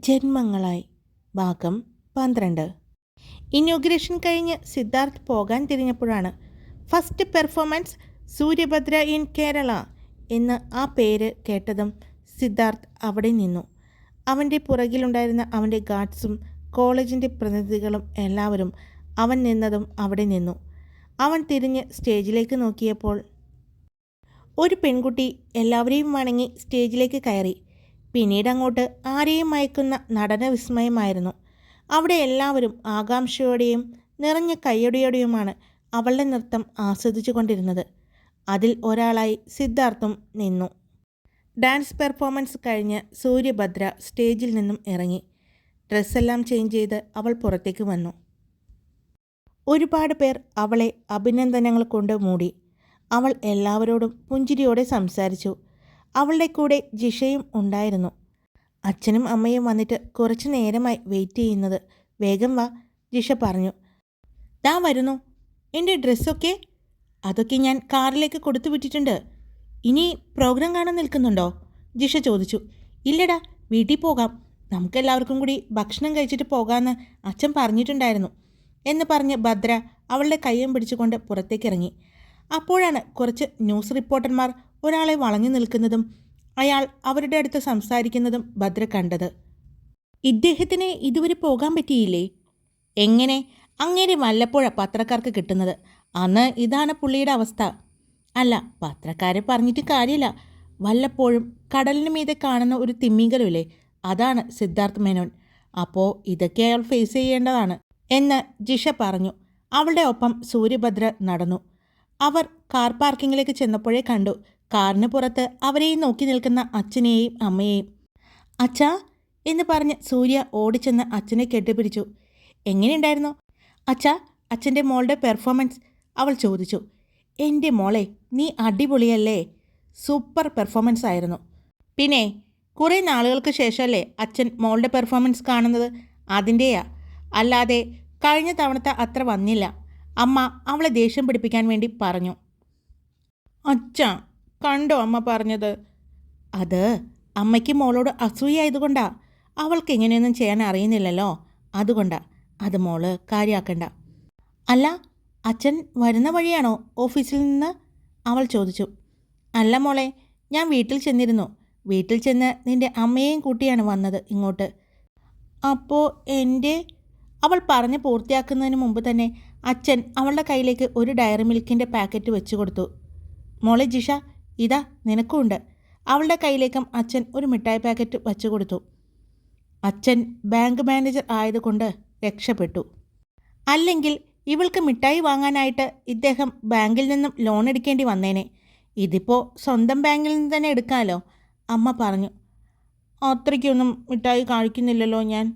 ജന്മങ്ങളായി ഭാഗം 12. ഇനോഗ്രേഷൻ കഴിഞ്ഞ് സിദ്ധാർത്ഥ് പോകാൻ തിരിഞ്ഞപ്പോഴാണ് ഫസ്റ്റ് പെർഫോമൻസ് സൂര്യഭദ്ര ഇൻ കേരള എന്ന് ആ പേര് കേട്ടതും സിദ്ധാർത്ഥ് അവിടെ നിന്നു. അവൻ്റെ പുറകിലുണ്ടായിരുന്ന അവൻ്റെ ഗാർഡ്സും കോളേജിൻ്റെ പ്രതിനിധികളും എല്ലാവരും അവൻ നിന്നതും അവിടെ നിന്നു. അവൻ തിരിഞ്ഞ് സ്റ്റേജിലേക്ക് നോക്കിയപ്പോൾ ഒരു പെൺകുട്ടി എല്ലാവരെയും വണങ്ങി സ്റ്റേജിലേക്ക് കയറി. പിന്നീട് അങ്ങോട്ട് ആരെയും മയക്കുന്ന നടന വിസ്മയമായിരുന്നു. അവിടെ എല്ലാവരും ആകാംക്ഷയോടെയും നിറഞ്ഞ കയ്യടിയോടെയുമാണ് അവളുടെ നൃത്തം ആസ്വദിച്ചു കൊണ്ടിരുന്നത്. അതിൽ ഒരാളായി സിദ്ധാർത്ഥും നിന്നു. ഡാൻസ് പെർഫോമൻസ് കഴിഞ്ഞ് സൂര്യഭദ്ര സ്റ്റേജിൽ നിന്നും ഇറങ്ങി. ഡ്രസ്സെല്ലാം ചേഞ്ച് ചെയ്ത് അവൾ പുറത്തേക്ക് വന്നു. ഒരുപാട് പേർ അവളെ അഭിനന്ദനങ്ങൾ കൊണ്ട് മൂടി. അവൾ എല്ലാവരോടും പുഞ്ചിരിയോടെ സംസാരിച്ചു. അവളുടെ കൂടെ ജിഷയും ഉണ്ടായിരുന്നു. അച്ഛനും അമ്മയും വന്നിട്ട് കുറച്ച് നേരമായി വെയിറ്റ് ചെയ്യുന്നത്. വേഗം വാ, ജിഷ പറഞ്ഞു. ദാ വരുന്നു. എൻ്റെ ഡ്രസ്സൊക്കെ? അതൊക്കെ ഞാൻ കാറിലേക്ക് കൊടുത്തു വിട്ടിട്ടുണ്ട്. ഇനി പ്രോഗ്രാം കാണാൻ നിൽക്കുന്നുണ്ടോ? ജിഷ ചോദിച്ചു. ഇല്ലടാ, വീട്ടിൽ പോകാം. നമുക്കെല്ലാവർക്കും കൂടി ഭക്ഷണം കഴിച്ചിട്ട് പോകാമെന്ന് അച്ഛൻ പറഞ്ഞിട്ടുണ്ടായിരുന്നു എന്ന് പറഞ്ഞ് ഭദ്ര അവളുടെ കയ്യും പിടിച്ചുകൊണ്ട് പുറത്തേക്കിറങ്ങി. അപ്പോഴാണ് കുറച്ച് ന്യൂസ് റിപ്പോർട്ടർമാർ ഒരാളെ വളഞ്ഞു നിൽക്കുന്നതും അയാൾ അവരുടെ അടുത്ത് സംസാരിക്കുന്നതും ഭദ്ര കണ്ടത്. ഇദ്ദേഹത്തിന് ഇതുവരെ പോകാൻ പറ്റിയില്ലേ? എങ്ങനെ? അങ്ങനെ വല്ലപ്പോഴാണ് പത്രക്കാർക്ക് കിട്ടുന്നത്. അന്ന് ഇതാണ് പുള്ളിയുടെ അവസ്ഥ. അല്ല, പത്രക്കാരെ പറഞ്ഞിട്ട് കാര്യമില്ല. വല്ലപ്പോഴും കടലിന് മീതെ കാണുന്ന ഒരു തിമ്മിങ്കലുമില്ലേ, അതാണ് സിദ്ധാർത്ഥ് മേനോൻ. അപ്പോൾ ഇതൊക്കെ അയാൾ ഫേസ് ചെയ്യേണ്ടതാണ് എന്ന് ജിഷ പറഞ്ഞു. അവളുടെ ഒപ്പം സൂര്യഭദ്ര നടന്നു. അവർ കാർ പാർക്കിങ്ങിലേക്ക് ചെന്നപ്പോഴേ കണ്ടു കാറിന് പുറത്ത് അവരെയും നോക്കി നിൽക്കുന്ന അച്ഛനെയും അമ്മയെയും. അച്ഛാ എന്ന് പറഞ്ഞ് സൂര്യ ഓടിച്ചെന്ന് അച്ഛനെ കെട്ടിപ്പിടിച്ചു. എങ്ങനെയുണ്ടായിരുന്നു അച്ഛാ അച്ഛൻ്റെ മോളുടെ പെർഫോമൻസ്? അവൾ ചോദിച്ചു. എൻ്റെ മോളെ, നീ അടിപൊളിയല്ലേ, സൂപ്പർ പെർഫോമൻസ് ആയിരുന്നു. പിന്നെ കുറേ നാളുകൾക്ക് ശേഷമല്ലേ അച്ഛൻ മോളുടെ പെർഫോമൻസ് കാണുന്നത്, അതിൻ്റെയാ. അല്ലാതെ കഴിഞ്ഞ തവണത്തെ അത്ര വന്നില്ല. അമ്മ അവളെ ദേഷ്യം പിടിപ്പിക്കാൻ വേണ്ടി പറഞ്ഞു. അച്ഛാ, കണ്ടോ അമ്മ പറഞ്ഞത്? അത് അമ്മയ്ക്ക് മോളോട് അസൂയായതുകൊണ്ടാ. അവൾക്ക് എങ്ങനെയൊന്നും ചെയ്യാൻ അറിയുന്നില്ലല്ലോ, അതുകൊണ്ടാ. അത് മോള് കാര്യമാക്കണ്ട. അല്ല, അച്ഛൻ വരുന്ന വഴിയാണോ ഓഫീസിൽ നിന്ന്? അവൾ ചോദിച്ചു. അല്ല മോളെ, ഞാൻ വീട്ടിൽ ചെന്നിരുന്നു. വീട്ടിൽ ചെന്ന് നിൻ്റെ അമ്മയെയും കൂട്ടിയാണ് വന്നത് ഇങ്ങോട്ട്. അപ്പോൾ എൻ്റെ... അവൾ പറഞ്ഞ് പൂർത്തിയാക്കുന്നതിന് മുമ്പ് തന്നെ അച്ഛൻ അവളുടെ കയ്യിലേക്ക് ഒരു ഡയറി മിൽക്കിൻ്റെ പാക്കറ്റ് വെച്ചു കൊടുത്തു. മോളെ ജിഷ, ഇതാ നിനക്കും ഉണ്ട്. അവളുടെ കയ്യിലേക്കും അച്ഛൻ ഒരു മിഠായി പാക്കറ്റ് വച്ചു കൊടുത്തു. അച്ഛൻ ബാങ്ക് മാനേജർ ആയതുകൊണ്ട് രക്ഷപ്പെട്ടു. അല്ലെങ്കിൽ ഇവൾക്ക് മിഠായി വാങ്ങാനായിട്ട് ഇദ്ദേഹം ബാങ്കിൽ നിന്നും ലോൺ എടുക്കേണ്ടി വന്നേനെ. ഇതിപ്പോൾ സ്വന്തം ബാങ്കിൽ നിന്ന് തന്നെ എടുക്കാമല്ലോ, അമ്മ പറഞ്ഞു. അത്രയ്ക്കൊന്നും മിഠായി കഴിക്കുന്നില്ലല്ലോ ഞാൻ.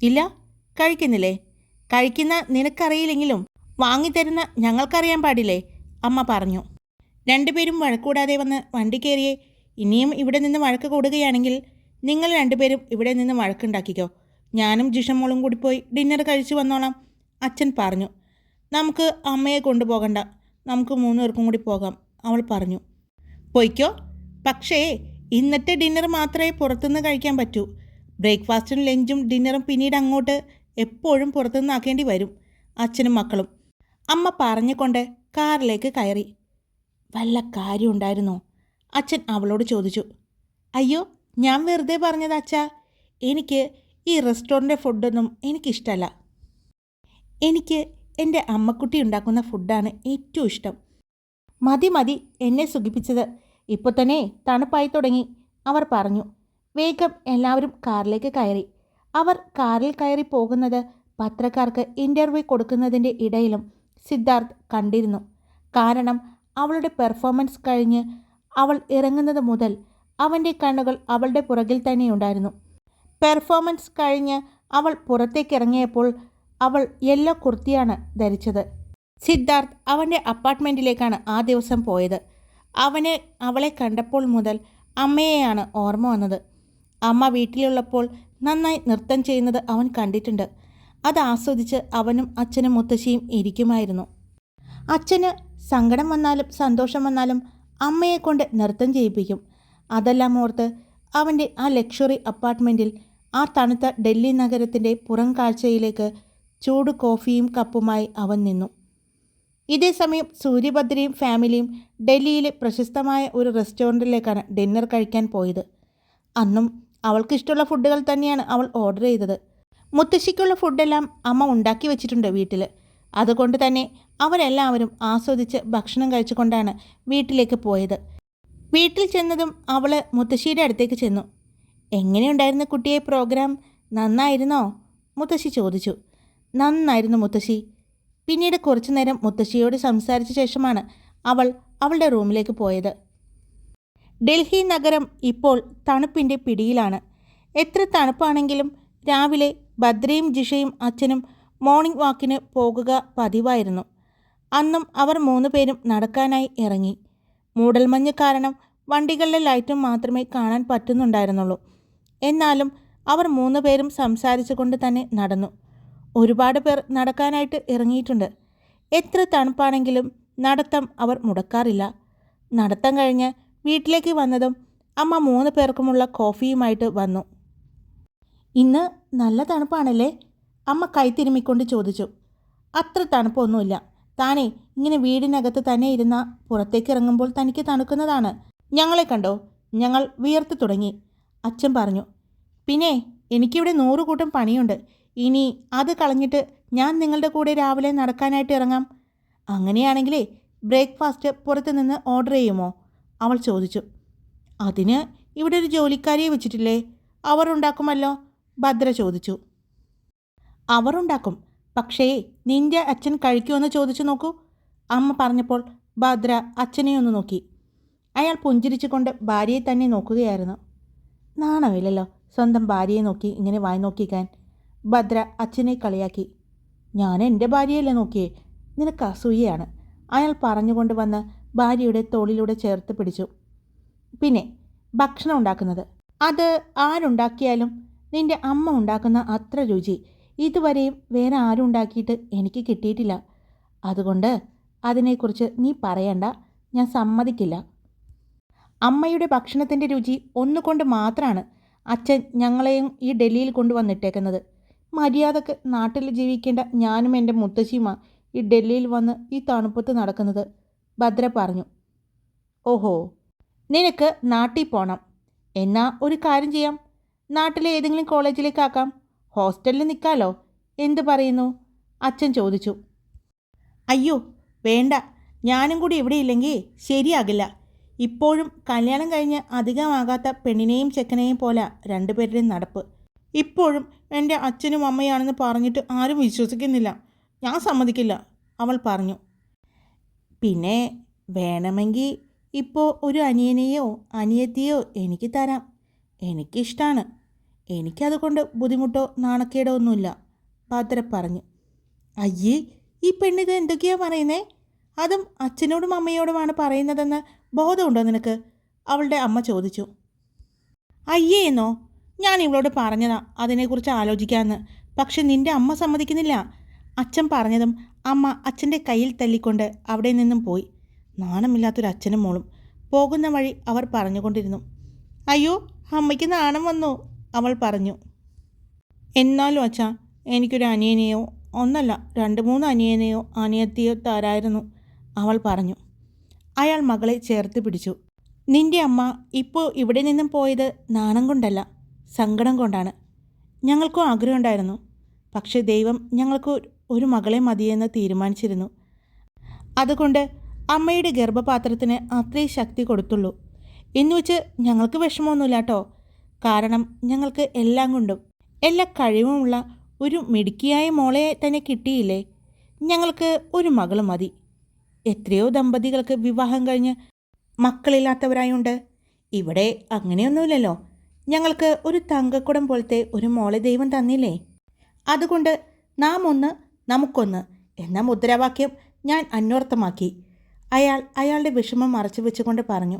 ഇല്ല, കഴിക്കുന്നില്ലേ? കഴിക്കുന്ന നിനക്കറിയില്ലെങ്കിലും വാങ്ങിത്തരുന്ന ഞങ്ങൾക്കറിയാൻ പാടില്ലേ, അമ്മ പറഞ്ഞു. രണ്ടുപേരും വഴക്കൂടാതെ വന്ന് വണ്ടി കയറിയേ. ഇനിയും ഇവിടെ നിന്ന് വഴക്ക് കൂടുകയാണെങ്കിൽ നിങ്ങൾ രണ്ടുപേരും ഇവിടെ നിന്ന് വഴക്കുണ്ടാക്കിക്കോ. ഞാനും ജിഷമോളും കൂടി പോയി ഡിന്നർ കഴിച്ചു വന്നോളാം, അച്ഛൻ പറഞ്ഞു. നമുക്ക് അമ്മയെ കൊണ്ടുപോകണ്ട, നമുക്ക് 3 പേർക്കും കൂടി പോകാം, അവൾ പറഞ്ഞു. പോയിക്കോ, പക്ഷേ ഇന്നത്തെ ഡിന്നർ മാത്രമേ പുറത്തുനിന്ന് കഴിക്കാൻ പറ്റൂ. ബ്രേക്ക്ഫാസ്റ്റും ലഞ്ചും ഡിന്നറും പിന്നീട് അങ്ങോട്ട് എപ്പോഴും പുറത്തുനിന്ന് ആക്കേണ്ടി വരും, അച്ഛനും മക്കളും, അമ്മ പറഞ്ഞുകൊണ്ട് കാറിലേക്ക് കയറി. വല്ല കാര്യമുണ്ടായിരുന്നോ? അച്ഛൻ അവളോട് ചോദിച്ചു. അയ്യോ, ഞാൻ വെറുതെ പറഞ്ഞത് അച്ഛാ. എനിക്ക് ഈ റെസ്റ്റോറൻറ്റ് ഫുഡൊന്നും എനിക്കിഷ്ടമല്ല. എനിക്ക് എൻ്റെ അമ്മക്കുട്ടി ഉണ്ടാക്കുന്ന ഫുഡാണ് ഏറ്റവും ഇഷ്ടം. മതി മതി എന്നെ സുഖിപ്പിച്ചത്. ഇപ്പോൾ തന്നെ തണുപ്പായി തുടങ്ങി, അവർ പറഞ്ഞു. വേഗം എല്ലാവരും കാറിലേക്ക് കയറി. അവർ കാറിൽ കയറി പോകുന്നത് പത്രക്കാർക്ക് ഇൻ്റർവ്യൂ കൊടുക്കുന്നതിൻ്റെ ഇടയിലും സിദ്ധാർത്ഥ് കണ്ടിരുന്നു. കാരണം അവളുടെ പെർഫോമൻസ് കഴിഞ്ഞ് അവൾ ഇറങ്ങുന്നത് മുതൽ അവൻ്റെ കണ്ണുകൾ അവളുടെ പുറകിൽ തന്നെയുണ്ടായിരുന്നു. പെർഫോമൻസ് കഴിഞ്ഞ് അവൾ പുറത്തേക്കിറങ്ങിയപ്പോൾ അവൾ യെല്ലോ കുർത്തിയാണ് ധരിച്ചത്. സിദ്ധാർത്ഥ് അവൻ്റെ അപ്പാർട്ട്മെൻറ്റിലേക്കാണ് ആ ദിവസം പോയത്. അവളെ കണ്ടപ്പോൾ മുതൽ അമ്മയെയാണ് ഓർമ്മ വന്നത്. അമ്മ വീട്ടിലുള്ളപ്പോൾ നന്നായി നൃത്തം ചെയ്യുന്നത് അവൻ കണ്ടിട്ടുണ്ട്. അത് ആസ്വദിച്ച് അവനും അച്ഛനും മുത്തശ്ശിയും ഇരിക്കുമായിരുന്നു. അച്ഛന് സങ്കടം വന്നാലും സന്തോഷം വന്നാലും അമ്മയെക്കൊണ്ട് നൃത്തം ചെയ്യിപ്പിക്കും. അതെല്ലാം ഓർത്ത് അവൻ്റെ ആ ലക്ഷറി അപ്പാർട്ട്മെൻറ്റിൽ ആ തണുത്ത ഡൽഹി നഗരത്തിൻ്റെ പുറം കാഴ്ചയിലേക്ക് ചൂട് കോഫിയും കപ്പുമായി അവൻ നിന്നു. ഇതേസമയം സൂര്യഭദ്രയും ഫാമിലിയും ഡൽഹിയിലെ പ്രശസ്തമായ ഒരു റെസ്റ്റോറൻറ്റിലേക്കാണ് ഡിന്നർ കഴിക്കാൻ പോയത്. അന്നും അവൾക്കിഷ്ടമുള്ള ഫുഡുകൾ തന്നെയാണ് അവൾ ഓർഡർ ചെയ്തത്. മുത്തശ്ശിക്കുള്ള ഫുഡെല്ലാം അമ്മ ഉണ്ടാക്കി വെച്ചിട്ടുണ്ട് വീട്ടിൽ. അതുകൊണ്ട് തന്നെ അവരെല്ലാവരും ആസ്വദിച്ച് ഭക്ഷണം കഴിച്ചുകൊണ്ടാണ് വീട്ടിലേക്ക് പോയത്. വീട്ടിൽ ചെന്നതും അവൾ മുത്തശ്ശിയുടെ അടുത്തേക്ക് ചെന്നു. എങ്ങനെയുണ്ടായിരുന്നു കുട്ടിയെ പ്രോഗ്രാം? നന്നായിരുന്നോ? മുത്തശ്ശി ചോദിച്ചു. നന്നായിരുന്നു മുത്തശ്ശി. പിന്നീട് കുറച്ചു നേരം മുത്തശ്ശിയോട് സംസാരിച്ച ശേഷമാണ് അവൾ അവളുടെ റൂമിലേക്ക് പോയത്. ഡൽഹി നഗരം ഇപ്പോൾ തണുപ്പിൻ്റെ പിടിയിലാണ്. എത്ര തണുപ്പാണെങ്കിലും രാവിലെ ഭദ്രയും ജിഷയും അച്ഛനും മോർണിംഗ് വാക്കിന് പോകുക പതിവായിരുന്നു. അന്നും അവർ 3 പേരും നടക്കാനായി ഇറങ്ങി. മൂടൽമഞ്ഞ് കാരണം വണ്ടികളിലെ ലൈറ്റും മാത്രമേ കാണാൻ പറ്റുന്നുണ്ടായിരുന്നുള്ളൂ. എന്നാലും അവർ 3 പേരും സംസാരിച്ചു കൊണ്ട് തന്നെ നടന്നു. ഒരുപാട് പേർ നടക്കാനായിട്ട് ഇറങ്ങിയിട്ടുണ്ട്. എത്ര തണുപ്പാണെങ്കിലും നടത്തം അവർ മുടക്കാറില്ല. നടത്തം കഴിഞ്ഞ് വീട്ടിലേക്ക് വന്നതും അമ്മ 3 പേർക്കുമുള്ള കോഫിയുമായിട്ട് വന്നു. ഇന്ന് നല്ല തണുപ്പാണല്ലേ? അമ്മ കൈത്തിരുമ്മിക്കൊണ്ട് ചോദിച്ചു. അത്ര തണുപ്പൊന്നുമില്ല. താനേ ഇങ്ങനെ വീടിനകത്ത് തന്നെ ഇരുന്ന പുറത്തേക്ക് ഇറങ്ങുമ്പോൾ തനിക്ക് തണുക്കുന്നതാണ്. ഞങ്ങളെ കണ്ടോ? ഞങ്ങൾ വിയർത്ത് തുടങ്ങി, അച്ഛൻ പറഞ്ഞു. പിന്നെ എനിക്കിവിടെ 100 കൂട്ടം പണിയുണ്ട്. ഇനി അത് കളഞ്ഞിട്ട് ഞാൻ നിങ്ങളുടെ കൂടെ രാവിലെ നടക്കാനായിട്ട് ഇറങ്ങാം. അങ്ങനെയാണെങ്കിലേ ബ്രേക്ക്ഫാസ്റ്റ് പുറത്തു നിന്ന് ഓർഡർ ചെയ്യുമോ? അവൾ ചോദിച്ചു. അതിന് ഇവിടെ ഒരു ജോലിക്കാരിയെ വെച്ചിട്ടില്ലേ? അവർ ഉണ്ടാക്കുമല്ലോ, ഭദ്ര ചോദിച്ചു. അവർ ഉണ്ടാക്കും. പക്ഷേ നിൻ്റെ അച്ഛൻ കഴിക്കുമെന്ന് ചോദിച്ചു നോക്കൂ, അമ്മ പറഞ്ഞപ്പോൾ ഭദ്ര അച്ഛനെ ഒന്ന് നോക്കി. അയാൾ പുഞ്ചിരിച്ചുകൊണ്ട് ഭാര്യയെ തന്നെ നോക്കുകയായിരുന്നു. നാണമില്ലല്ലോ സ്വന്തം ഭാര്യയെ നോക്കി ഇങ്ങനെ വായി നോക്കിക്കാൻ. ഭദ്ര അച്ഛനെ കളിയാക്കി. ഞാൻ എൻ്റെ ഭാര്യയല്ലേ നോക്കിയേ, നിനക്ക് അസൂയയാണ്, അയാൾ പറഞ്ഞുകൊണ്ട് വന്ന് ഭാര്യയുടെ തോളിലൂടെ ചേർത്ത് പിടിച്ചു. പിന്നെ ഭക്ഷണം ഉണ്ടാക്കുന്നത് അത് ആരുണ്ടാക്കിയാലും നിൻ്റെ അമ്മ ഉണ്ടാക്കുന്ന അത്ര രുചി ഇതുവരെയും വേറെ ആരും ഉണ്ടാക്കിയിട്ട് എനിക്ക് കിട്ടിയിട്ടില്ല. അതുകൊണ്ട് അതിനെക്കുറിച്ച് നീ പറയണ്ട, ഞാൻ സമ്മതിക്കില്ല. അമ്മയുടെ ഭക്ഷണത്തിൻ്റെ രുചി ഒന്നുകൊണ്ട് മാത്രമാണ് അച്ഛൻ ഞങ്ങളെയും ഈ ഡൽഹിയിൽ കൊണ്ടുവന്നിട്ടേക്കുന്നത്. മര്യാദക്ക് നാട്ടിൽ ജീവിക്കേണ്ട ഞാനും എൻ്റെ മുത്തശ്ശിയുമാണ് ഈ ഡൽഹിയിൽ വന്ന് ഈ തണുപ്പത്ത് നടക്കുന്നത്, ഭദ്ര പറഞ്ഞു. ഓഹോ, നിനക്ക് നാട്ടിൽ പോകണം. എന്നാ ഒരു കാര്യം ചെയ്യാം, നാട്ടിലെ ഏതെങ്കിലും കോളേജിലേക്കാക്കാം. ഹോസ്റ്റലിൽ നിൽക്കാമല്ലോ. എന്തു പറയുന്നു? അച്ഛൻ ചോദിച്ചു. അയ്യോ വേണ്ട, ഞാനും കൂടി ഇവിടെ ഇല്ലെങ്കിൽ ശരിയാകില്ല. ഇപ്പോഴും കല്യാണം കഴിഞ്ഞ് അധികമാകാത്ത പെണ്ണിനെയും ചെക്കനെയും പോലെ 2 പേരുടെയും നടപ്പ്. ഇപ്പോഴും എൻ്റെ അച്ഛനും അമ്മയാണെന്ന് പറഞ്ഞിട്ട് ആരും വിശ്വസിക്കുന്നില്ല. ഞാൻ സമ്മതിക്കില്ല, അവൾ പറഞ്ഞു. പിന്നെ വേണമെങ്കിൽ ഇപ്പോൾ ഒരു അനിയനെയോ അനിയത്തിയോ എനിക്ക് തരാം. എനിക്കിഷ്ടമാണ്. എനിക്കതുകൊണ്ട് ബുദ്ധിമുട്ടോ നാണക്കേടോ ഒന്നുമില്ല, ഭദ്ര പറഞ്ഞു. അയ്യേ, ഈ പെണ്ണിത് എന്തൊക്കെയാണ് പറയുന്നേ? അതും അച്ഛനോടും അമ്മയോടുമാണ് പറയുന്നതെന്ന് ബോധമുണ്ടോ നിനക്ക്? അവളുടെ അമ്മ ചോദിച്ചു. അയ്യേ എന്നോ? ഞാൻ ഇവളോട് പറഞ്ഞതാ അതിനെക്കുറിച്ച് ആലോചിക്കാമെന്ന്. പക്ഷെ നിൻ്റെ അമ്മ സമ്മതിക്കുന്നില്ല. അച്ഛൻ പറഞ്ഞതും അമ്മ അച്ഛൻ്റെ കയ്യിൽ തല്ലിക്കൊണ്ട് അവിടെ നിന്നും പോയി. നാണമില്ലാത്തൊരു അച്ഛനും മോളും. പോകുന്ന വഴി അവർ പറഞ്ഞുകൊണ്ടിരുന്നു. അയ്യോ, അമ്മയ്ക്ക് നാണം വന്നു, അവൾ പറഞ്ഞു. എന്നാലും അച്ഛാ, എനിക്കൊരു അനിയനെയോ ഒന്നല്ല 2-3 അനിയനെയോ അനിയത്തിയോ തരായിരുന്നു, അവൾ പറഞ്ഞു. അയാൾ മകളെ ചേർത്ത് പിടിച്ചു. നിൻ്റെ അമ്മ ഇപ്പോൾ ഇവിടെ നിന്നും പോയത് നാണം കൊണ്ടല്ല, സങ്കടം കൊണ്ടാണ്. ഞങ്ങൾക്കും ആഗ്രഹമുണ്ടായിരുന്നു. പക്ഷേ ദൈവം ഞങ്ങൾക്ക് ഒരു മകളെ മതിയെന്ന് തീരുമാനിച്ചിരുന്നു. അതുകൊണ്ട് അമ്മയുടെ ഗർഭപാത്രത്തിന് അത്രയും ശക്തി കൊടുത്തുള്ളൂ. എന്നുവെച്ച് ഞങ്ങൾക്ക് വിഷമമൊന്നുമില്ല കേട്ടോ. കാരണം ഞങ്ങൾക്ക് എല്ലാം കൊണ്ടും എല്ലാ കഴിവുമുള്ള ഒരു മിടുക്കിയായ മോളെ തന്നെ കിട്ടിയില്ലേ. ഞങ്ങൾക്ക് ഒരു മകൾ മതി. എത്രയോ ദമ്പതികൾക്ക് വിവാഹം കഴിഞ്ഞ് മക്കളില്ലാത്തവരായുണ്ട്. ഇവിടെ അങ്ങനെയൊന്നുമില്ലല്ലോ. ഞങ്ങൾക്ക് ഒരു തങ്കക്കുടം പോലത്തെ ഒരു മോളെ ദൈവം തന്നില്ലേ. അതുകൊണ്ട് നാം ഒന്ന് നമുക്കൊന്ന് എന്ന മുദ്രാവാക്യം ഞാൻ അന്വർത്ഥമാക്കി, അയാളുടെ വിഷമം മറച്ചു വെച്ചുകൊണ്ട് പറഞ്ഞു.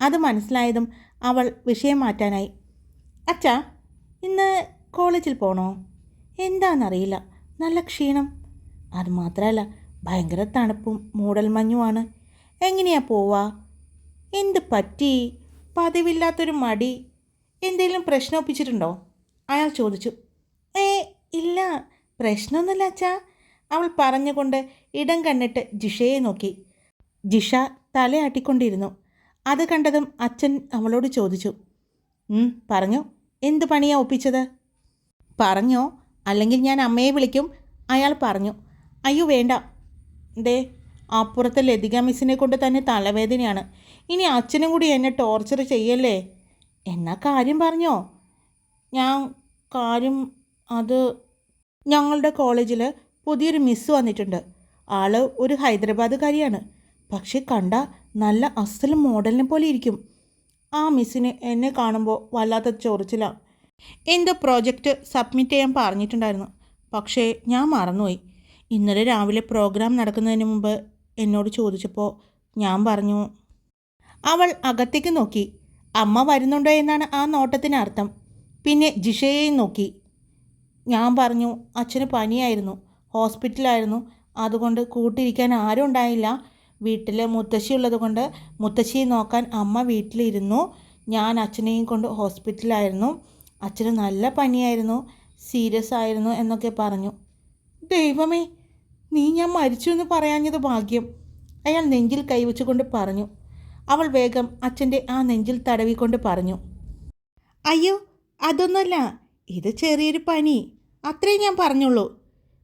അത് മനസ്സിലായതും അവൾ വിഷയം മാറ്റാനായി. അച്ഛാ, ഇന്ന് കോളേജിൽ പോകണോ? എന്താണെന്നറിയില്ല, നല്ല ക്ഷീണം. അതുമാത്രമല്ല ഭയങ്കര തണുപ്പും മൂടൽമഞ്ഞുമാണ്. എങ്ങനെയാ പോവാ? എന്ത് പറ്റി? പതിവില്ലാത്തൊരു മടി. എന്തെങ്കിലും പ്രശ്നം ഒപ്പിച്ചിട്ടുണ്ടോ? അയാൾ ചോദിച്ചു. ഏ ഇല്ല, പ്രശ്നമൊന്നുമില്ല അച്ഛാ, അവൾ പറഞ്ഞുകൊണ്ട് ഇടം കണ്ണിട്ട് ജിഷയെ നോക്കി. ജിഷ തലയാട്ടിക്കൊണ്ടിരുന്നു. അത് കണ്ടതും അച്ഛൻ അവളോട് ചോദിച്ചു, പറഞ്ഞോ, എന്ത് പണിയാ ഒപ്പിച്ചത്? പറഞ്ഞോ, അല്ലെങ്കിൽ ഞാൻ അമ്മയെ വിളിക്കും, അയാൾ പറഞ്ഞു. അയ്യോ വേണ്ട, ദേ അപ്പുറത്തെ ലതിക മിസ്സിനെ കൊണ്ട് തന്നെ തലവേദനയാണ്, ഇനി അച്ഛനും കൂടി എന്നെ ടോർച്ചർ ചെയ്യല്ലേ. എന്നാ കാര്യം പറഞ്ഞോ? കാര്യം അത് ഞങ്ങളുടെ കോളേജിൽ പുതിയൊരു മിസ്സ് വന്നിട്ടുണ്ട്. ആള് ഒരു ഹൈദരാബാദുകാരിയാണ്. പക്ഷെ കണ്ട നല്ല അസൽ മോഡലിനെ പോലെ ഇരിക്കും. ആ മിസ്സിന് എന്നെ കാണുമ്പോൾ വല്ലാത്ത ചൊറിച്ചിലാണ്. എന്തോ പ്രോജക്റ്റ് സബ്മിറ്റ് ചെയ്യാൻ പറഞ്ഞിട്ടുണ്ടായിരുന്നു, പക്ഷേ ഞാൻ മറന്നുപോയി. ഇന്നലെ രാവിലെ പ്രോഗ്രാം നടക്കുന്നതിന് മുമ്പ് എന്നോട് ചോദിച്ചപ്പോൾ ഞാൻ പറഞ്ഞു. അവൾ അകത്തേക്ക് നോക്കി. അമ്മ വരുന്നുണ്ടോ എന്നാണ് ആ നോട്ടത്തിനർത്ഥം. പിന്നെ ജിഷയെയും നോക്കി. ഞാൻ പറഞ്ഞു അച്ഛന് പനിയായിരുന്നു, ഹോസ്പിറ്റലായിരുന്നു, അതുകൊണ്ട് കൂട്ടിരിക്കാൻ ആരും ഉണ്ടായില്ല. വീട്ടിൽ മുത്തശ്ശി ഉള്ളതുകൊണ്ട് മുത്തശ്ശിയെ നോക്കാൻ അമ്മ വീട്ടിലിരുന്നു. ഞാൻ അച്ഛനെയും കൊണ്ട് ഹോസ്പിറ്റലായിരുന്നു. അച്ഛന് നല്ല പനിയായിരുന്നു, സീരിയസ് ആയിരുന്നു എന്നൊക്കെ പറഞ്ഞു. ദൈവമേ, നീ ഞാൻ മരിച്ചു എന്ന് പറയാഞ്ഞത് ഭാഗ്യം, അയാൾ നെഞ്ചിൽ കൈവച്ചുകൊണ്ട് പറഞ്ഞു. അവൾ വേഗം അച്ഛൻ്റെ ആ നെഞ്ചിൽ തടവിക്കൊണ്ട് പറഞ്ഞു. അയ്യോ അതൊന്നുമല്ല, ഇത് ചെറിയൊരു പനി, അത്രേ ഞാൻ പറഞ്ഞുള്ളൂ.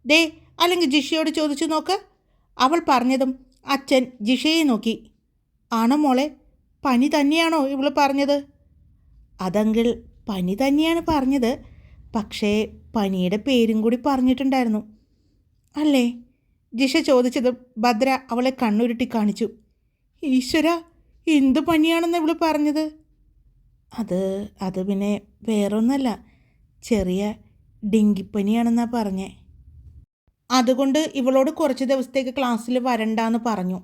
ദേ അല്ലെങ്കിൽ ജിഷയോട് ചോദിച്ചു നോക്ക്. അവൾ പറഞ്ഞതും അച്ഛൻ ജിഷയെ നോക്കി. ആണോ മോളെ, പനി തന്നെയാണോ ഇവള് പറഞ്ഞത്? അതെങ്കിൽ പനി തന്നെയാണ് പറഞ്ഞത്, പക്ഷേ പനിയുടെ പേരും കൂടി പറഞ്ഞിട്ടുണ്ടായിരുന്നു അല്ലേ? ജിഷ ചോദിച്ചതും ഭദ്ര അവളെ കണ്ണുരുട്ടി കാണിച്ചു. ഈശ്വര, എന്തു പനിയാണെന്ന് ഇവള് പറഞ്ഞത്? അത് പിന്നെ വേറൊന്നല്ല, ചെറിയ ഡെങ്കിപ്പനിയാണെന്നാണ് പറഞ്ഞേ. അതുകൊണ്ട് ഇവളോട് കുറച്ച് ദിവസത്തേക്ക് ക്ലാസ്സിൽ വരണ്ടാന്ന് പറഞ്ഞു.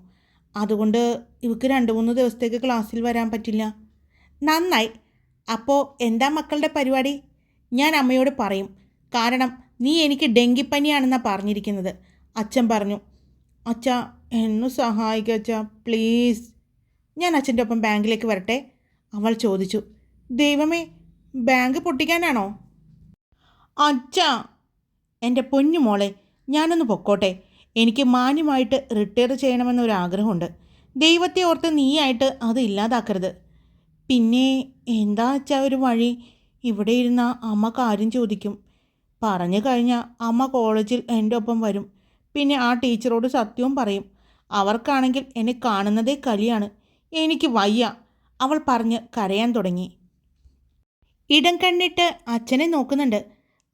അതുകൊണ്ട് ഇവൾക്ക് 2-3 ദിവസത്തേക്ക് ക്ലാസ്സിൽ വരാൻ പറ്റില്ല. നന്നായി. അപ്പോൾ എന്താ മക്കളുടെ പരിപാടി? ഞാൻ അമ്മയോട് പറയും, കാരണം നീ എനിക്ക് ഡെങ്കിപ്പനിയാണെന്നാണ് പറഞ്ഞിരിക്കുന്നത്, അച്ഛൻ പറഞ്ഞു. അച്ഛാ എന്നെ സഹായിക്കുക അച്ഛാ, പ്ലീസ്. ഞാൻ അച്ഛൻ്റെ ഒപ്പം ബാങ്കിലേക്ക് വരട്ടെ? അവൾ ചോദിച്ചു. ദൈവമേ, ബാങ്ക് പൊട്ടിക്കാനാണോ? അച്ഛാ, എൻ്റെ പൊന്നു മോളെ, ഞാനൊന്ന് പൊക്കോട്ടെ. എനിക്ക് മാന്യമായിട്ട് റിട്ടയർ ചെയ്യണമെന്നൊരാഗ്രഹമുണ്ട്. ദൈവത്തെ ഓർത്ത് നീയായിട്ട് അത് ഇല്ലാതാക്കരുത്. പിന്നെ എന്താ അച്ഛാ ഒരു വഴി? ഇവിടെ ഇരുന്ന അമ്മ കാര്യം ചോദിക്കും. പറഞ്ഞു കഴിഞ്ഞാൽ അമ്മ കോളേജിൽ എൻ്റെ ഒപ്പം വരും. പിന്നെ ആ ടീച്ചറോട് സത്യവും പറയും. അവർക്കാണെങ്കിൽ എന്നെ കാണുന്നതേ കലിയാണ്. എനിക്ക് വയ്യ, അവൾ പറഞ്ഞ് കരയാൻ തുടങ്ങി. ഇടം കണ്ണിട്ട് അച്ഛനെ നോക്കുന്നുണ്ട്,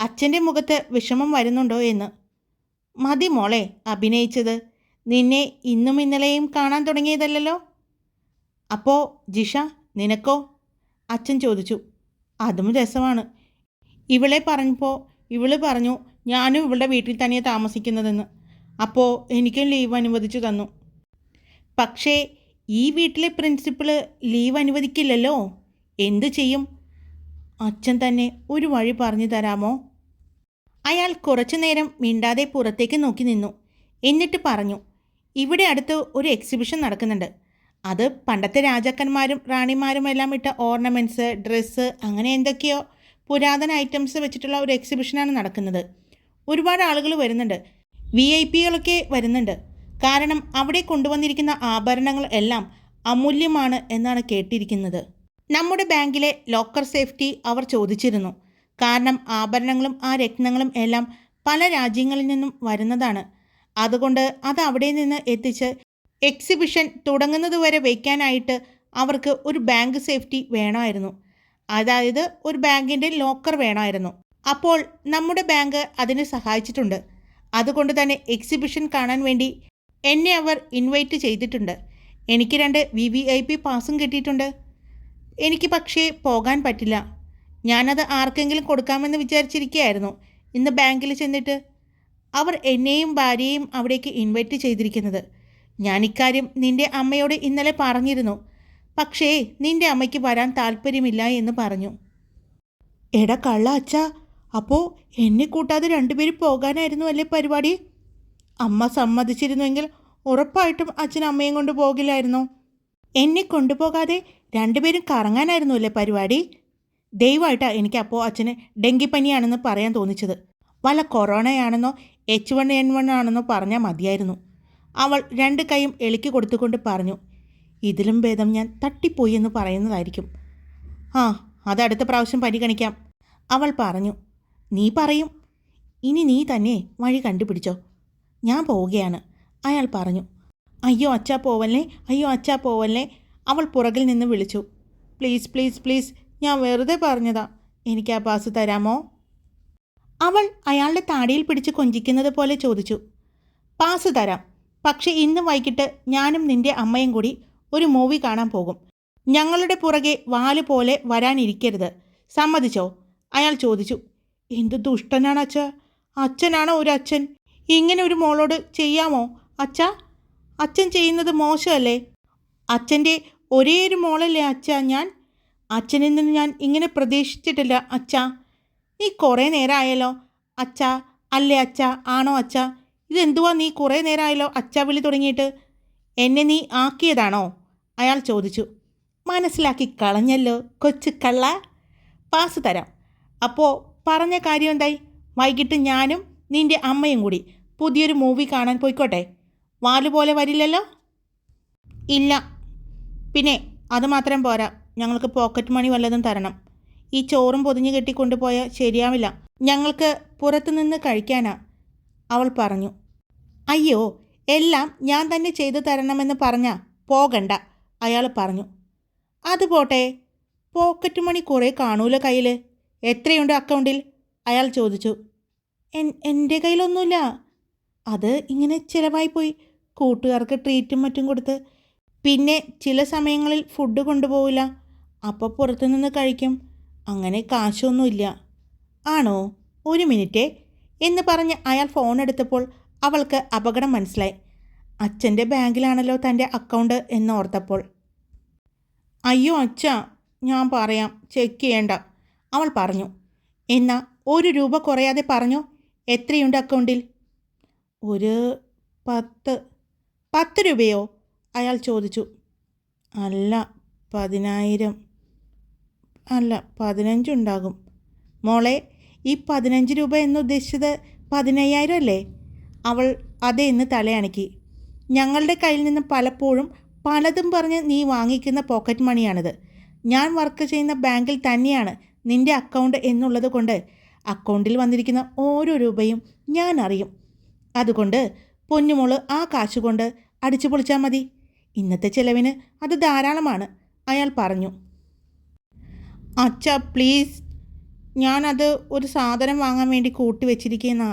അച്ഛൻ്റെ മുഖത്ത് വിഷമം വരുന്നുണ്ടോ എന്ന്. മതി മോളെ അഭിനയിച്ചത്, നിന്നെ ഇന്നും ഇന്നലെയും കാണാൻ തുടങ്ങിയതല്ലോ. അപ്പോൾ ജിഷ നിനക്കോ? അച്ഛൻ ചോദിച്ചു. അതും രസമാണ്. ഇവളെ പറഞ്ഞപ്പോൾ ഇവള് പറഞ്ഞു ഞാനും ഇവളുടെ വീട്ടിൽ തന്നെയാണ് താമസിക്കുന്നതെന്ന്. അപ്പോൾ എനിക്കും ലീവ് അനുവദിച്ചു തന്നു. പക്ഷേ ഈ വീട്ടിലെ പ്രിൻസിപ്പള് ലീവ് അനുവദിക്കില്ലല്ലോ. എന്തു ചെയ്യും? അച്ഛൻ തന്നെ ഒരു വഴി പറഞ്ഞു തരാമോ? അയാൾ കുറച്ചു നേരം മിണ്ടാതെ പുറത്തേക്ക് നോക്കി നിന്നു. എന്നിട്ട് പറഞ്ഞു, ഇവിടെ അടുത്ത് ഒരു എക്സിബിഷൻ നടക്കുന്നുണ്ട്. അത് പണ്ടത്തെ രാജാക്കന്മാരും റാണിമാരും എല്ലാം ഇട്ട ഓർണമെൻറ്റ്സ്, ഡ്രസ്സ്, അങ്ങനെ എന്തൊക്കെയോ പുരാതന ഐറ്റംസ് വെച്ചിട്ടുള്ള ഒരു എക്സിബിഷനാണ് നടക്കുന്നത്. ഒരുപാട് ആളുകൾ വരുന്നുണ്ട്, VIP വരുന്നുണ്ട്. കാരണം അവിടെ കൊണ്ടുവന്നിരിക്കുന്ന ആഭരണങ്ങൾ എല്ലാം അമൂല്യമാണ് എന്നാണ് കേട്ടിരിക്കുന്നത്. നമ്മുടെ ബാങ്കിലെ ലോക്കർ സേഫ്റ്റി അവർ ചോദിച്ചിരുന്നു. കാരണം ആഭരണങ്ങളും ആ രത്നങ്ങളും എല്ലാം പല രാജ്യങ്ങളിൽ നിന്നും വരുന്നതാണ്. അതുകൊണ്ട് അത് അവിടെ നിന്ന് എത്തിച്ച് എക്സിബിഷൻ തുടങ്ങുന്നതുവരെ വയ്ക്കാനായിട്ട് അവർക്ക് ഒരു ബാങ്ക് സേഫ്റ്റി വേണമായിരുന്നു. അതായത് ഒരു ബാങ്കിൻ്റെ ലോക്കർ വേണമായിരുന്നു. അപ്പോൾ നമ്മുടെ ബാങ്ക് അതിനെ സഹായിച്ചിട്ടുണ്ട്. അതുകൊണ്ട് തന്നെ എക്സിബിഷൻ കാണാൻ വേണ്ടി എന്നെ അവർ ഇൻവൈറ്റ് ചെയ്തിട്ടുണ്ട്. എനിക്ക് 2 VVIP പാസും കിട്ടിയിട്ടുണ്ട്. എനിക്ക് പക്ഷേ പോകാൻ പറ്റില്ല. ഞാനത് ആർക്കെങ്കിലും കൊടുക്കാമെന്ന് വിചാരിച്ചിരിക്കുകയായിരുന്നു. ഇന്ന് ബാങ്കിൽ ചെന്നിട്ട് അവർ എന്നെയും ഭാര്യയെയും അവിടേക്ക് ഇൻവൈറ്റ് ചെയ്തിരിക്കുന്നത്. ഞാൻ ഇക്കാര്യം നിൻ്റെ അമ്മയോട് ഇന്നലെ പറഞ്ഞിരുന്നു. പക്ഷേ നിൻ്റെ അമ്മയ്ക്ക് വരാൻ താല്പര്യമില്ല എന്ന് പറഞ്ഞു. എടാ കള്ള അച്ഛാ, അപ്പോൾ എന്നെ കൂട്ടാതെ 2 പേരും പോകാനായിരുന്നു അല്ലേ പരിപാടി? അമ്മ സമ്മതിച്ചിരുന്നുവെങ്കിൽ ഉറപ്പായിട്ടും അച്ഛൻ അമ്മയും കൊണ്ട് പോകില്ലായിരുന്നു. എന്നെ കൊണ്ടുപോകാതെ 2 പേരും കറങ്ങാനായിരുന്നു അല്ലേ പരിപാടി? ദയവായിട്ടാണ് എനിക്കപ്പോൾ അച്ഛന് ഡെങ്കിപ്പനിയാണെന്ന് പറയാൻ തോന്നിച്ചത്. വല്ല കൊറോണയാണെന്നോ H1N1 ആണെന്നോ പറഞ്ഞാൽ മതിയായിരുന്നു. അവൾ 2 കൈയും എളിക്ക് കൊടുത്തുകൊണ്ട് പറഞ്ഞു. ഇതിലും ഭേദം ഞാൻ തട്ടിപ്പോയി എന്ന് പറയുന്നതായിരിക്കും. ആ, അതടുത്ത പ്രാവശ്യം പരിഗണിക്കാം, അവൾ പറഞ്ഞു. നീ പറയും. ഇനി നീ തന്നെ വഴി കണ്ടുപിടിച്ചോ. ഞാൻ പോവുകയാണ്, അയാൾ പറഞ്ഞു. അയ്യോ അച്ഛാ പോവല്ലേ, അയ്യോ അച്ഛാ പോവല്ലേ, അവൾ പുറകിൽ നിന്ന് വിളിച്ചു. പ്ലീസ് പ്ലീസ് പ്ലീസ്, ഞാൻ വെറുതെ പറഞ്ഞതാ, എനിക്ക് ആ പാസ് തരാമോ? അവൾ അയാളുടെ താടിയിൽ പിടിച്ച് കൊഞ്ചിക്കുന്നത് പോലെ ചോദിച്ചു. പാസ് തരാം, പക്ഷേ ഇന്ന് വൈകിട്ട് ഞാനും നിന്റെ അമ്മയും കൂടി ഒരു മൂവി കാണാൻ പോകും. ഞങ്ങളുടെ പുറകെ വാല് പോലെ വരാനിരിക്കരുത്, സമ്മതിച്ചോ? അയാൾ ചോദിച്ചു. എന്ത് ദുഷ്ടനാണ് അച്ഛാ, അച്ഛനാണോ ഒരു അച്ഛൻ? ഇങ്ങനെ ഒരു മോളോട് ചെയ്യാമോ അച്ഛാ? അച്ഛൻ ചെയ്യുന്നത് മോശമല്ലേ? അച്ഛൻ്റെ ഒരേ ഒരു മോളല്ലേ അച്ഛാ ഞാൻ. അച്ഛനിൽ നിന്ന് ഞാൻ ഇങ്ങനെ പ്രതീക്ഷിച്ചിട്ടില്ല അച്ഛാ. നീ കുറേ നേരമായല്ലോ അച്ഛാ, അല്ലേ അച്ഛാ, ആണോ അച്ഛാ? ഇതെന്തുവാ നീ കുറേ നേരമായല്ലോ അച്ഛാ വിളി തുടങ്ങിയിട്ട്? എന്നെ നീ ആക്കിയതാണോ? അയാൾ ചോദിച്ചു. മനസ്സിലാക്കി കളഞ്ഞല്ലോ കൊച്ചു കള്ള. പാസ് തരാം. അപ്പോൾ പറഞ്ഞ കാര്യം എന്തായി? വൈകിട്ട് ഞാനും നിൻ്റെ അമ്മയും കൂടി പുതിയൊരു മൂവി കാണാൻ പോയിക്കോട്ടെ? വാലുപോലെ വരില്ലല്ലോ? ഇല്ല. പിന്നെ അതുമാത്രം പോരാ, ഞങ്ങൾക്ക് പോക്കറ്റ് മണി വല്ലതും തരണം. ഈ ചോറും പൊതിഞ്ഞ് കെട്ടിക്കൊണ്ടുപോയാൽ ശരിയാവില്ല, ഞങ്ങൾക്ക് പുറത്തുനിന്ന് കഴിക്കാനാ, അവൾ പറഞ്ഞു. അയ്യോ, എല്ലാം ഞാൻ തന്നെ ചെയ്തു തരണമെന്ന് പറഞ്ഞാ പോകണ്ട, അയാൾ പറഞ്ഞു. അത് പോട്ടെ, പോക്കറ്റ് മണി കുറേ കാണൂല കയ്യിൽ. എത്രയുണ്ട് അക്കൗണ്ടിൽ? അയാൾ ചോദിച്ചു. എൻ്റെ കയ്യിലൊന്നുമില്ല, അത് ഇങ്ങനെ ചിലവായിപ്പോയി. കൂട്ടുകാർക്ക് ട്രീറ്റും മറ്റും കൊടുത്ത്. പിന്നെ ചില സമയങ്ങളിൽ ഫുഡ് കൊണ്ടുപോകില്ല, അപ്പോൾ പുറത്തുനിന്ന് കഴിക്കും. അങ്ങനെ കാശൊന്നുമില്ല. ആണോ? ഒരു മിനിറ്റേ എന്ന് പറഞ്ഞ് അയാൾ ഫോൺ എടുത്തപ്പോൾ അവൾക്ക് അപകടം മനസ്സിലായി. അച്ഛൻ്റെ ബാങ്കിലാണല്ലോ തൻ്റെ അക്കൗണ്ട് എന്നോർത്തപ്പോൾ. അയ്യോ അച്ഛാ, ഞാൻ പറയാം, ചെക്ക് ചെയ്യണ്ട, അവൾ പറഞ്ഞു. എന്നാ 1 രൂപ കുറയാതെ പറഞ്ഞു. എത്രയുണ്ട് അക്കൗണ്ടിൽ? ഒരു 10 രൂപയോ? അയാൾ ചോദിച്ചു. അല്ല, 10,000. അല്ല, 15 ഉണ്ടാകും. മോളെ, ഈ 15 രൂപ എന്നുദ്ദേശിച്ചത് 15,000 അല്ലേ? അവൾ അതേ എന്ന് തലയണക്കി. ഞങ്ങളുടെ കയ്യിൽ നിന്ന് പലപ്പോഴും പലതും പറഞ്ഞ് നീ വാങ്ങിക്കുന്ന പോക്കറ്റ് മണിയാണിത്. ഞാൻ വർക്ക് ചെയ്യുന്ന ബാങ്കിൽ തന്നെയാണ് നിൻ്റെ അക്കൗണ്ട് എന്നുള്ളത് കൊണ്ട് അക്കൗണ്ടിൽ വന്നിരിക്കുന്ന ഓരോ രൂപയും ഞാൻ അറിയും. അതുകൊണ്ട് പൊന്നുമോള് ആ കാശ് കൊണ്ട് അടിച്ചു പൊളിച്ചാൽ മതി. ഇന്നത്തെ ചിലവിന് അത് ധാരാളമാണ്, അയാൾ പറഞ്ഞു. അച്ഛാ പ്ലീസ്, ഞാനത് ഒരു സാധനം വാങ്ങാൻ വേണ്ടി കൂട്ടി വെച്ചിരിക്കുന്ന,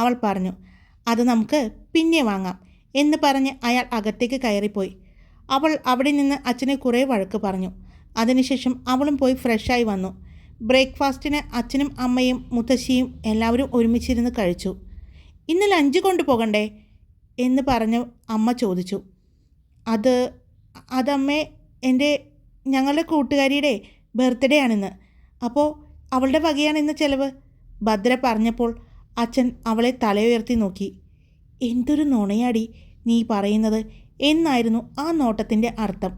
അവൾ പറഞ്ഞു. അത് നമുക്ക് പിന്നെ വാങ്ങാം എന്ന് പറഞ്ഞ് അയാൾ അകത്തേക്ക് കയറിപ്പോയി. അവൾ അവിടെ നിന്ന് അച്ഛനെ കുറേ വഴക്ക് പറഞ്ഞു. അതിനുശേഷം അവളും പോയി ഫ്രഷായി വന്നു. ബ്രേക്ക്ഫാസ്റ്റിന് അച്ഛനും അമ്മയും മുത്തശ്ശിയും എല്ലാവരും ഒരുമിച്ചിരുന്ന് കഴിച്ചു. ഇന്ന് ലഞ്ച് കൊണ്ടുപോകണ്ടേ എന്ന് പറഞ്ഞ് അമ്മ ചോദിച്ചു. അതമ്മേ, ഞങ്ങളുടെ കൂട്ടുകാരിയുടെ ബർത്ത്ഡേ ആണിന്ന്, അപ്പോൾ അവളുടെ വകയാണ് ഇന്ന് ചിലവ്, ഭദ്ര പറഞ്ഞപ്പോൾ അച്ഛൻ അവളെ തലയുയർത്തി നോക്കി. എന്തൊരു നുണയാടി നീ പറയുന്നത് എന്നായിരുന്നു ആ നോട്ടത്തിൻ്റെ അർത്ഥം.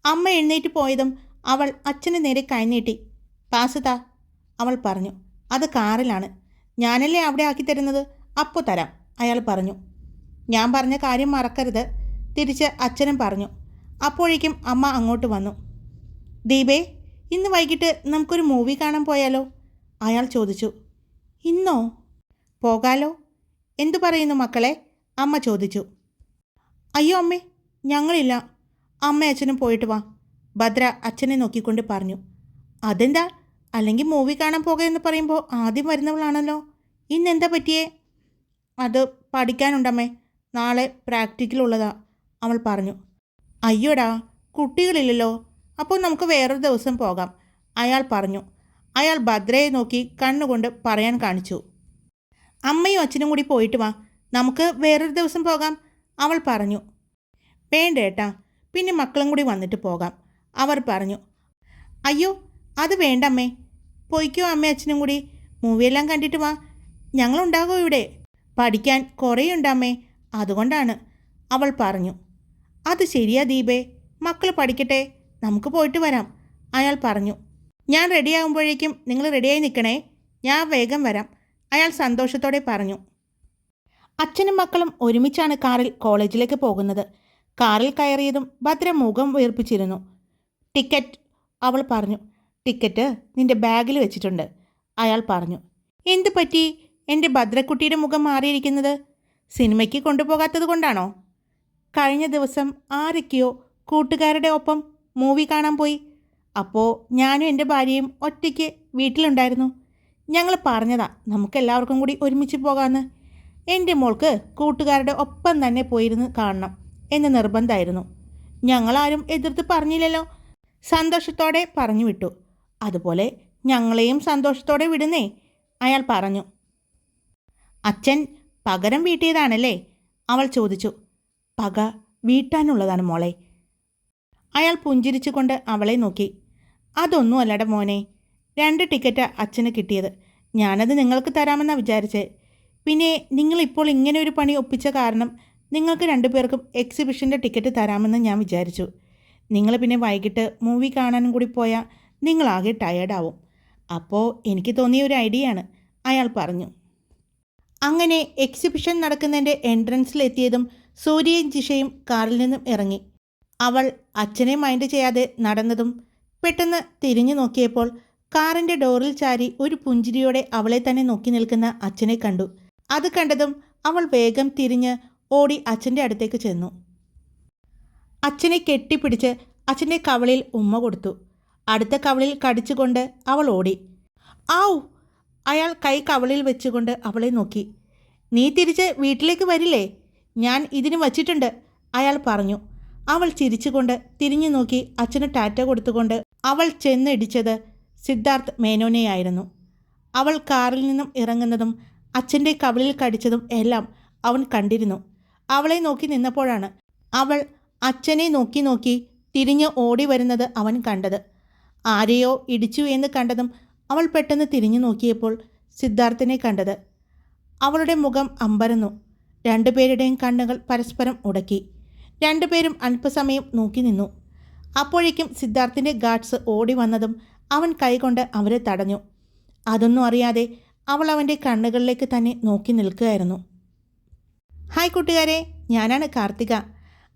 അമ്മ എഴുന്നേറ്റ് പോയതും അവൾ അച്ഛന് നേരെ കൈനീട്ടി. പാസ് താ, അവൾ പറഞ്ഞു. അത് കാറിലാണ്, ഞാനല്ലേ അവിടെ ആക്കി തരുന്നത്, അപ്പോൾ തരാം, അയാൾ പറഞ്ഞു. ഞാൻ പറഞ്ഞ കാര്യം മറക്കരുത്, തിരിച്ച് അച്ഛനും പറഞ്ഞു. അപ്പോഴേക്കും അമ്മ അങ്ങോട്ട് വന്നു. ദീപേ, ഇന്ന് വൈകിട്ട് നമുക്കൊരു മൂവി കാണാൻ പോയാലോ? അയാൾ ചോദിച്ചു. ഇന്നോ? പോകാലോ. എന്തു പറയുന്നു മക്കളെ? അമ്മ ചോദിച്ചു. അയ്യോ അമ്മേ, ഞങ്ങളില്ല, അമ്മ അച്ഛനും പോയിട്ട് വാ, ഭദ്ര അച്ഛനെ നോക്കിക്കൊണ്ട് പറഞ്ഞു. അതെന്താ? അല്ലെങ്കിൽ മൂവി കാണാൻ പോകുകയെന്ന് പറയുമ്പോൾ ആദ്യം വരുന്നവളാണല്ലോ, ഇന്നെന്താ പറ്റിയേ? അത് പഠിക്കാനുണ്ടമ്മേ, നാളെ പ്രാക്ടിക്കലുള്ളതാ, അവൾ പറഞ്ഞു. അയ്യോടാ, കുട്ടികളില്ലല്ലോ, അപ്പോൾ നമുക്ക് വേറൊരു ദിവസം പോകാം, അയാൾ പറഞ്ഞു. അയാൾ ഭദ്രയെ നോക്കി കണ്ണുകൊണ്ട് പറയാൻ കാണിച്ചു. അമ്മയും അച്ഛനും കൂടി പോയിട്ട് വാ, നമുക്ക് വേറൊരു ദിവസം പോകാം, അവൾ പറഞ്ഞു. വേണ്ട ഏട്ടാ, പിന്നെ മക്കളും കൂടി വന്നിട്ട് പോകാം, അവർ പറഞ്ഞു. അയ്യോ, അത് വേണ്ടമ്മേ, പോയിക്കോ അമ്മയും അച്ഛനും കൂടി, മൂവിയെല്ലാം കണ്ടിട്ട് വാ, ഞങ്ങളുണ്ടാകുമോ ഇവിടെ? പഠിക്കാൻ കുറേയുണ്ടമ്മേ, അതുകൊണ്ടാണ്, അവൾ പറഞ്ഞു. അത് ശരിയാ ദീപേ, മക്കൾ പഠിക്കട്ടെ, നമുക്ക് പോയിട്ട് വരാം, അയാൾ പറഞ്ഞു. ഞാൻ റെഡിയാകുമ്പോഴേക്കും നിങ്ങൾ റെഡിയായി നിൽക്കണേ, ഞാൻ വേഗം വരാം, അയാൾ സന്തോഷത്തോടെ പറഞ്ഞു. അച്ഛനും മക്കളും ഒരുമിച്ചാണ് കാറിൽ കോളേജിലേക്ക് പോകുന്നത്. കാറിൽ കയറിയതും ഭദ്ര മുഖം വീർപ്പിച്ചിരുന്നു. ടിക്കറ്റ്, അവൾ പറഞ്ഞു. ടിക്കറ്റ് നിന്റെ ബാഗിൽ വെച്ചിട്ടുണ്ട്, അയാൾ പറഞ്ഞു. എന്തു പറ്റി എൻ്റെ ഭദ്രക്കുട്ടിയുടെ മുഖം മാറിയിരിക്കുന്നത്? സിനിമയ്ക്ക് കൊണ്ടുപോകാത്തത് കൊണ്ടാണോ? കഴിഞ്ഞ ദിവസം ആരൊക്കെയോ കൂട്ടുകാരുടെ ഒപ്പം മൂവി കാണാൻ പോയി. അപ്പോൾ ഞാനും എൻ്റെ ഭാര്യയും ഒറ്റയ്ക്ക് വീട്ടിലുണ്ടായിരുന്നു. ഞങ്ങൾ പറഞ്ഞതാ നമുക്കെല്ലാവർക്കും കൂടി ഒരുമിച്ച് പോകാമെന്ന്. എൻ്റെ മോൾക്ക് കൂട്ടുകാരുടെ ഒപ്പം തന്നെ പോയിരുന്ന് കാണണം എന്ന് നിർബന്ധമായിരുന്നു. ഞങ്ങളാരും എതിർത്ത് പറഞ്ഞില്ലല്ലോ. സന്തോഷത്തോടെ പറഞ്ഞു വിട്ടു. അതുപോലെ ഞങ്ങളെയും സന്തോഷത്തോടെ വിടുന്നേ, അയാൾ പറഞ്ഞു. അച്ഛൻ പകരം വീട്ടിയതാണല്ലേ, അവൾ ചോദിച്ചു. പക വീട്ടാനുള്ളതാണ് മോളെ. അയാൾ പുഞ്ചിരിച്ചുകൊണ്ട് അവളെ നോക്കി. അതൊന്നും അല്ലട മോനെ, 2 ടിക്കറ്റ് അച്ഛന് കിട്ടിയത്. ഞാനത് നിങ്ങൾക്ക് തരാമെന്നാണ് വിചാരിച്ചേ. പിന്നെ നിങ്ങളിപ്പോൾ ഇങ്ങനെ ഒരു പണി ഒപ്പിച്ച കാരണം നിങ്ങൾക്ക് 2 പേർക്കും എക്സിബിഷൻ്റെ ടിക്കറ്റ് തരാമെന്ന് ഞാൻ വിചാരിച്ചു. നിങ്ങൾ പിന്നെ വൈകിട്ട് മൂവി കാണാനും കൂടി പോയാൽ നിങ്ങളാകെ ടയേർഡാവും. അപ്പോൾ എനിക്ക് തോന്നിയ ഒരു ഐഡിയയാണ്, അയാൾ പറഞ്ഞു. അങ്ങനെ എക്സിബിഷൻ നടക്കുന്നതിൻ്റെ എൻട്രൻസിലെത്തിയതും സൂര്യയും ജിഷയും കാറിൽ നിന്നും ഇറങ്ങി. അവൾ അച്ഛനെ മൈൻഡ് ചെയ്യാതെ നടന്നതും പെട്ടെന്ന് തിരിഞ്ഞു നോക്കിയപ്പോൾ കാറിൻ്റെ ഡോറിൽ ചാരി ഒരു പുഞ്ചിരിയോടെ അവളെ തന്നെ നോക്കി നിൽക്കുന്ന അച്ഛനെ കണ്ടു. അത് കണ്ടതും അവൾ വേഗം തിരിഞ്ഞ് ഓടി അച്ഛൻ്റെ അടുത്തേക്ക് ചെന്നു. അച്ഛനെ കെട്ടിപ്പിടിച്ച് അച്ഛൻ്റെ കവളിൽ ഉമ്മ കൊടുത്തു. അടുത്ത കവളിൽ കടിച്ചുകൊണ്ട് അവൾ ഓടി. ആവു! അയാൾ കൈ കവളിൽ വെച്ചുകൊണ്ട് അവളെ നോക്കി. നീ തിരിച്ച് വീട്ടിലേക്ക് വരില്ലേ? ഞാൻ ഇതിന് വച്ചിട്ടുണ്ട്, അയാൾ പറഞ്ഞു. അവൾ ചിരിച്ചുകൊണ്ട് തിരിഞ്ഞു നോക്കി അച്ഛന് ടാറ്റ കൊടുത്തുകൊണ്ട് അവൾ ചെന്നിടിച്ചത് സിദ്ധാർത്ഥ് മേനോനെയായിരുന്നു. അവൾ കാറിൽ നിന്നും ഇറങ്ങുന്നതും അച്ഛൻ്റെ കവളിൽ കടിച്ചതും എല്ലാം അവൻ കണ്ടിരുന്നു. അവളെ നോക്കി നിന്നപ്പോഴാണ് അവൾ അച്ഛനെ നോക്കി നോക്കി തിരിഞ്ഞ് ഓടി വരുന്നത് അവൻ കണ്ടത്. ആരെയോ ഇടിച്ചു എന്ന് കണ്ടതും അവൾ പെട്ടെന്ന് തിരിഞ്ഞു നോക്കിയപ്പോൾ സിദ്ധാർത്ഥിനെ കണ്ടത്. അവളുടെ മുഖം അമ്പരന്നു. 2 പേരുടെയും കണ്ണുകൾ പരസ്പരം ഉടക്കി. 2 പേരും അല്പസമയം നോക്കി നിന്നു. അപ്പോഴേക്കും സിദ്ധാർത്ഥിൻ്റെ ഗാർഡ്സ് ഓടി വന്നതും അവൻ കൈകൊണ്ട് അവരെ തടഞ്ഞു. അതൊന്നും അറിയാതെ അവൾ അവൻ്റെ കണ്ണുകളിലേക്ക് തന്നെ നോക്കി നിൽക്കുകയായിരുന്നു. ഹായ് കൂട്ടുകാരെ, ഞാനാണ് കാർത്തിക.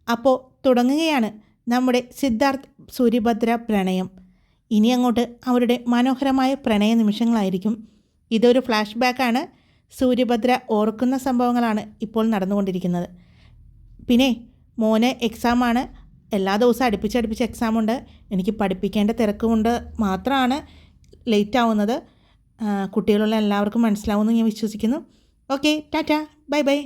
അപ്പോൾ തുടങ്ങുകയാണ് നമ്മുടെ സിദ്ധാർത്ഥ് സൂര്യഭദ്ര പ്രണയം. ഇനി അങ്ങോട്ട് അവരുടെ മനോഹരമായ പ്രണയ നിമിഷങ്ങളായിരിക്കും. ഇതൊരു ഫ്ലാഷ് ബാക്കാണ്. സൂര്യഭദ്ര ഓർക്കുന്ന സംഭവങ്ങളാണ് ഇപ്പോൾ നടന്നുകൊണ്ടിരിക്കുന്നത്. പിന്നെ മോന് എക്സാമാണ്, എല്ലാ ദിവസവും അടുപ്പിച്ചടുപ്പിച്ച് എക്സാമുണ്ട്. എനിക്ക് പഠിപ്പിക്കേണ്ട തിരക്ക് കൊണ്ട് മാത്രമാണ് ലേറ്റ് ആവുന്നത്. കുട്ടികളുള്ള എല്ലാവർക്കും മനസ്സിലാവുമെന്ന് ഞാൻ വിശ്വസിക്കുന്നു. Okay, Tata, bye bye.